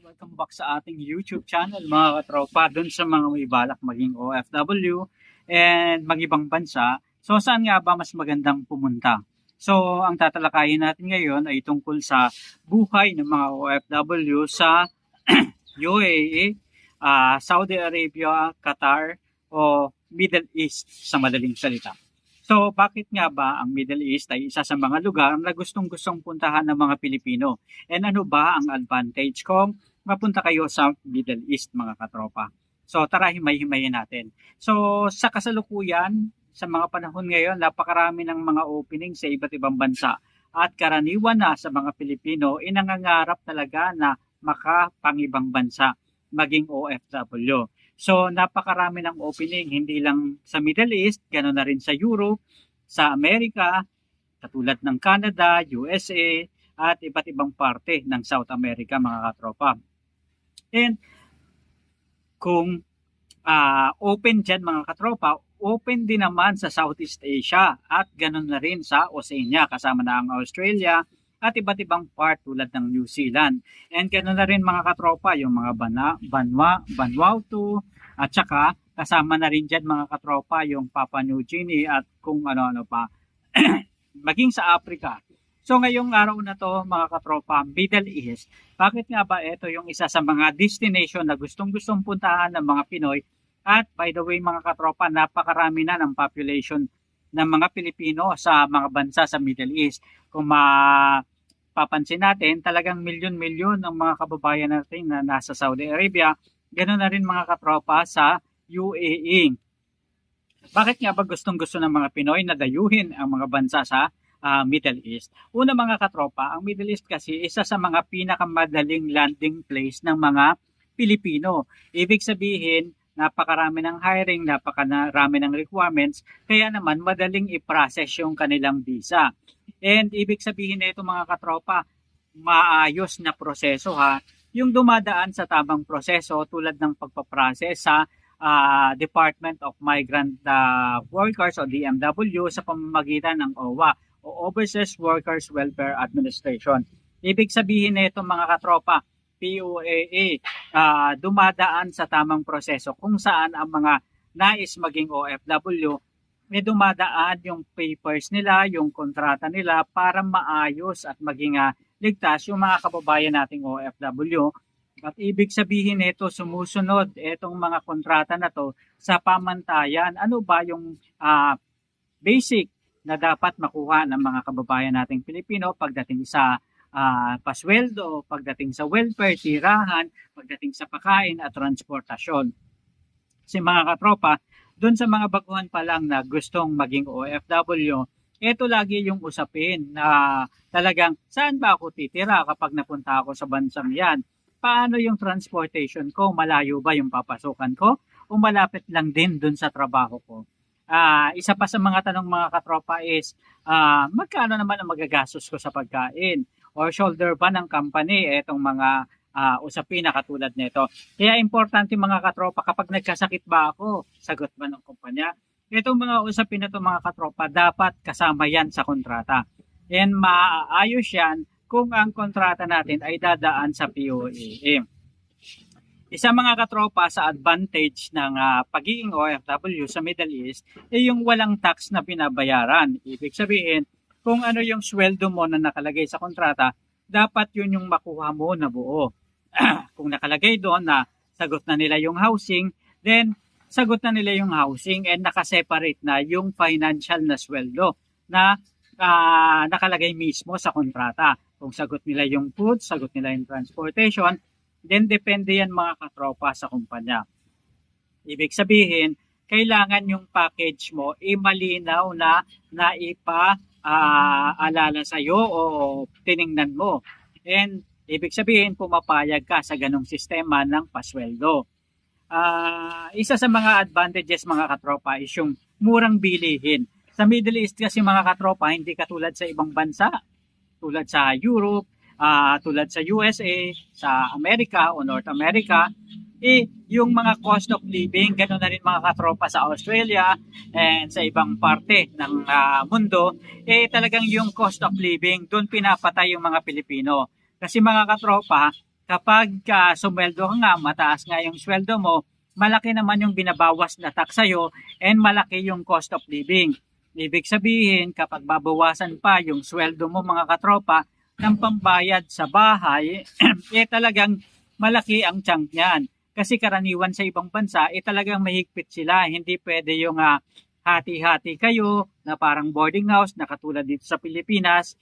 Welcome back sa ating YouTube channel mga katropa. Dun sa mga may balak maging OFW and mag-ibang bansa. So saan nga ba mas magandang pumunta? So ang tatalakayin natin ngayon ay tungkol sa buhay ng mga OFW sa UAE, Saudi Arabia, Qatar o Middle East sa madaling salita. So bakit nga ba ang Middle East ay isa sa mga lugar na gustong-gustong puntahan ng mga Pilipino? And ano ba ang advantage kung mapunta kayo sa Middle East mga katropa? So tara himay-himayin natin. So sa kasalukuyan, sa mga panahon ngayon, napakarami ng mga opening sa iba't ibang bansa. At karaniwan na sa mga Pilipino, inangangarap talaga na makapangibang bansa, maging OFW. So napakarami ng opening, hindi lang sa Middle East, ganoon na rin sa Europe, sa Amerika, katulad ng Canada, USA, at iba't ibang parte ng South America mga katropa. And kung open dyan mga katropa, open din naman sa Southeast Asia at ganoon na rin sa Oceania, kasama na ang Australia at iba't ibang part tulad ng New Zealand. And ganoon na rin mga katropa, yung mga Vanuatu at saka kasama na rin dyan mga katropa yung Papua New Guinea at kung ano-ano pa. Maging sa Africa. So ngayong araw na to mga katropa, Middle East, bakit nga ba ito yung isa sa mga destination na gustong-gustong puntahan ng mga Pinoy? At by the way mga katropa, napakarami na ng population ng mga Pilipino sa mga bansa sa Middle East. Kung mapapansin natin, talagang milyon-milyon ang mga kababayan natin na nasa Saudi Arabia. Ganoon na rin mga katropa sa UAE. Bakit nga ba gustong-gusto ng mga Pinoy na dayuhin ang mga bansa sa Middle East? Una mga katropa, ang Middle East kasi isa sa mga pinakamadaling landing place ng mga Pilipino. Ibig sabihin, napakarami ng hiring, napakarami ng requirements, kaya naman madaling i-process yung kanilang visa. And ibig sabihin nito mga katropa, maayos na proseso ha, yung dumadaan sa tamang proseso tulad ng pagpaprocess sa Department of Migrant Workers o DMW sa pamamagitan ng OWA o Overseas Workers Welfare Administration. Ibig sabihin nito mga katropa, POAA, dumadaan sa tamang proseso kung saan ang mga nais maging OFW, may dumadaan yung papers nila, yung kontrata nila para maayos at maging ligtas yung mga kababayan nating OFW. At ibig sabihin nito, sumusunod itong mga kontrata na to sa pamantayan. Ano ba yung basic na dapat makuha ng mga kababayan nating Pilipino pagdating sa pasweldo, pagdating sa welfare, tirahan, pagdating sa pagkain at transportasyon. Kasi mga katropa, doon sa mga baguhan pa lang na gustong maging OFW, ito lagi yung usapin na talagang saan ba ako titira kapag napunta ako sa bansang yan? Paano yung transportation ko? Malayo ba yung papasukan ko? O malapit lang din doon sa trabaho ko? Isa pa sa mga tanong mga katropa is, magkano naman ang magagastos ko sa pagkain? Or shoulder ba ng company itong mga usapin na katulad nito? Kaya importante mga katropa, kapag nagkasakit ba ako, sagot ba ng kumpanya? Itong mga usapin na ito mga katropa, dapat kasama yan sa kontrata. And maayos yan kung ang kontrata natin ay dadaan sa POAA. Isa mga katropa sa advantage ng pagiging OFW sa Middle East ay yung walang tax na binabayaran. Ibig sabihin, kung ano yung sweldo mo na nakalagay sa kontrata, dapat yun yung makuha mo na buo. Kung nakalagay doon na sagot na nila yung housing, then sagot na nila yung housing and nakaseparate na yung financial na sweldo na nakalagay mismo sa kontrata. Kung sagot nila yung food, sagot nila yung transportation, then depende yan mga katropa sa kumpanya. Ibig sabihin, kailangan yung package mo malinaw na alala sa'yo o tiningnan mo. And ibig sabihin, pumapayag ka sa ganong sistema ng pasweldo. Isa sa mga advantages mga katropa is yung murang bilihin. Sa Middle East kasi mga katropa, hindi katulad sa ibang bansa, tulad sa Europe, tulad sa USA, sa Amerika o North America, yung mga cost of living, ganoon na rin mga katropa sa Australia and sa ibang parte ng mundo, talagang yung cost of living, doon pinapatay yung mga Pilipino. Kasi mga katropa, kapag sumweldo ka nga, mataas nga yung sweldo mo, malaki naman yung binabawas na tax sa'yo and malaki yung cost of living. Ibig sabihin, kapag babawasan pa yung sweldo mo mga katropa ng pambayad sa bahay, talagang malaki ang chunk niyan. Kasi karaniwan sa ibang bansa, talagang mahigpit sila. Hindi pwede yung hati-hati kayo na parang boarding house na katulad dito sa Pilipinas.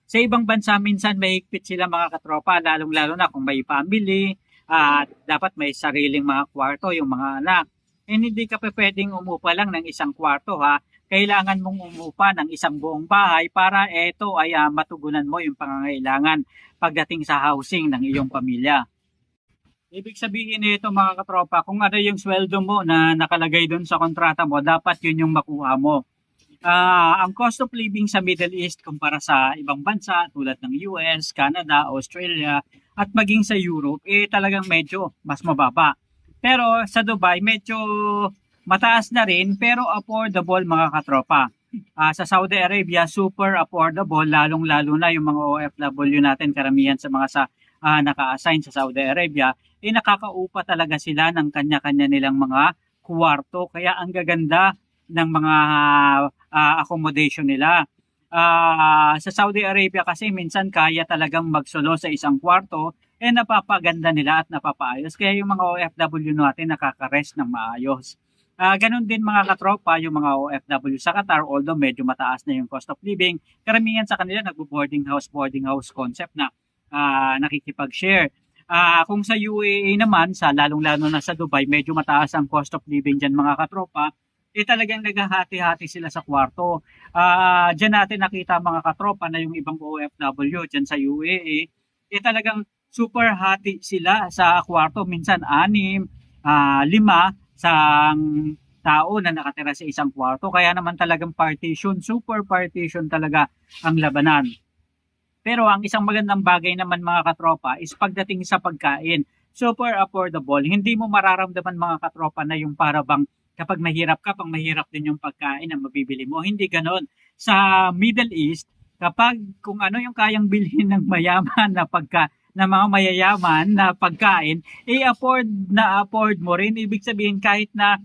Sa ibang bansa, minsan mahigpit sila mga katropa, lalong-lalo na kung may family, at dapat may sariling mga kwarto yung mga anak. Hindi ka pa pwedeng umupa lang ng isang kwarto ha. Kailangan mong umupa ng isang buong bahay para ito ay matugunan mo yung pangangailangan pagdating sa housing ng iyong pamilya. Ibig sabihin nito mga katropa, kung ano yung sweldo mo na nakalagay doon sa kontrata mo, dapat yun yung makuha mo. Ang cost of living sa Middle East kumpara sa ibang bansa tulad ng US, Canada, Australia at maging sa Europe talagang medyo mas mababa. Pero sa Dubai medyo mataas na rin pero affordable mga katropa. Sa Saudi Arabia super affordable lalong-lalo na yung mga OFW natin karamihan sa mga naka-assign sa Saudi Arabia nakakaupa talaga sila ng kanya-kanya nilang mga kwarto kaya ang gaganda ng mga accommodation nila. Sa Saudi Arabia kasi minsan kaya talagang magsolo sa isang kwarto napapaganda nila at napapaayos. Kaya yung mga OFW natin nakaka-rest ng maayos. Ganun din mga katropa, yung mga OFW sa Qatar, although medyo mataas na yung cost of living, karamihan sa kanila nagbo-boarding house concept na nakikipag-share. Kung sa UAE naman, lalong-lalo na sa Dubai, medyo mataas ang cost of living dyan mga katropa, talagang naghahati-hati sila sa kwarto. Diyan natin nakita mga katropa na yung ibang OFW dyan sa UAE, talagang super hati sila sa kwarto. Minsan 6, 5 sa tao na nakatira sa isang kwarto. Kaya naman talagang super partition talaga ang labanan. Pero ang isang magandang bagay naman mga katropa is pagdating sa pagkain. Super affordable. Hindi mo mararamdaman mga katropa na yung parabang kapag mahirap ka, pang mahirap din yung pagkain na mabibili mo. Hindi ganon. Sa Middle East, kapag kung ano yung kayang bilhin ng mayaman na mga mayayaman na pagkain, afford mo rin. Ibig sabihin kahit na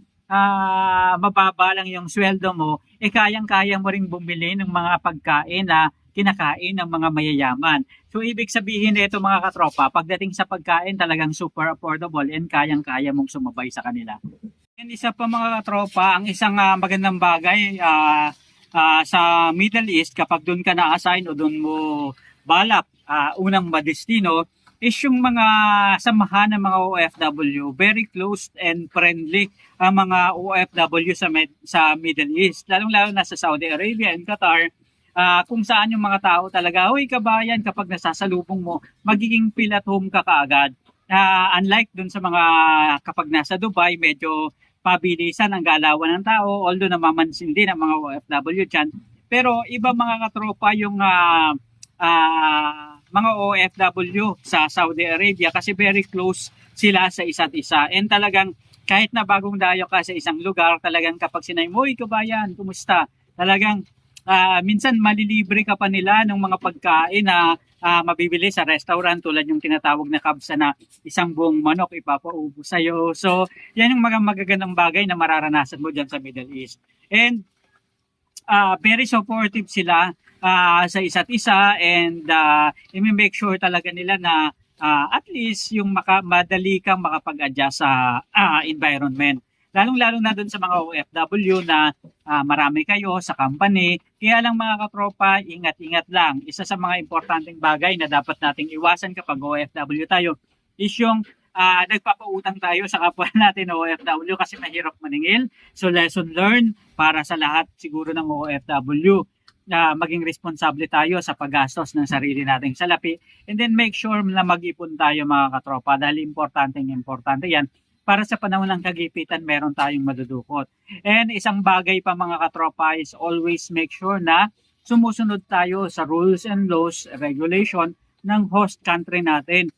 mababa lang yung sweldo mo, kayang-kaya mo rin bumili ng mga pagkain na kinakain ng mga mayayaman. So ibig sabihin nito mga katropa, pagdating sa pagkain talagang super affordable and kayang-kaya mong sumabay sa kanila. And isa pa mga katropa, ang isang magandang bagay sa Middle East kapag doon ka na-assign o doon mo balak unang madestino is yung mga samahan ng mga OFW, very close and friendly ang mga OFW sa Middle East, lalong-lalo na sa Saudi Arabia and Qatar. Kung saan yung mga tao talaga, "Hoy kabayan," kapag nasasalubong mo, magiging feel at home ka kaagad. Unlike dun sa mga kapag nasa Dubai, medyo pabilisan ang galawan ng tao, although namamansin din ang mga OFW dyan. Pero iba mga katropa yung mga OFW sa Saudi Arabia kasi very close sila sa isa't isa. And talagang kahit na bagong dayo ka sa isang lugar, talagang kapag sinay mo, "Hoy kabayan, kumusta?" Talagang minsan malilibre ka pa nila ng mga pagkain na mabibili sa restaurant tulad yung tinatawag na kabsa na isang buong manok ipapaubo sa'yo. So, yan yung mga magagandang bagay na mararanasan mo dyan sa Middle East. And very supportive sila sa isa't isa and i-make sure talaga nila na at least yung madali kang makapag-adjust sa environment. Lalong-lalo na dun sa mga OFW na marami kayo sa company. Kaya lang mga katropa, ingat-ingat lang. Isa sa mga importanteng bagay na dapat nating iwasan kapag OFW tayo is yung nagpapautang tayo sa kapwa natin OFW kasi mahirap maningil. So lesson learned para sa lahat siguro ng OFW na maging responsable tayo sa paggastos ng sarili nating salapi. And then make sure na mag-ipon tayo mga katropa dahil importante yan. Para sa panahon ng kagipitan, meron tayong madudukot. And isang bagay pa mga katropa is always make sure na sumusunod tayo sa rules and laws, regulation ng host country natin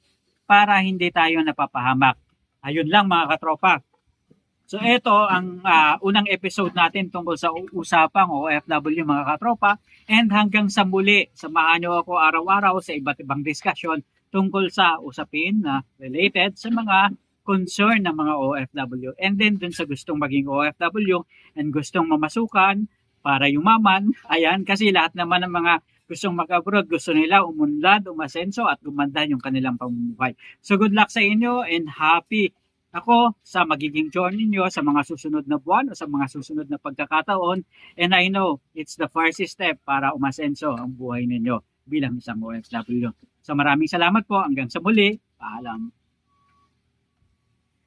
para hindi tayo napapahamak. Ayun lang mga katropa. So ito ang unang episode natin tungkol sa usapang OFW mga katropa. And hanggang sa muli, samahan nyo ako araw-araw sa iba't ibang discussion tungkol sa usapin na related sa mga concern ng mga OFW. And then dun sa gustong maging OFW and gustong mamasukan para yumaman, ayan, kasi lahat naman ng mga gustong mag-abroad, gusto nila umunlad, umasenso at gumanda yung kanilang pamumuhay. So good luck sa inyo and happy ako sa magiging journey nyo sa mga susunod na buwan o sa mga susunod na pagkakataon. And I know it's the first step para umasenso ang buhay ninyo bilang isang OFW. So maraming salamat po. Hanggang sa muli. Paalam.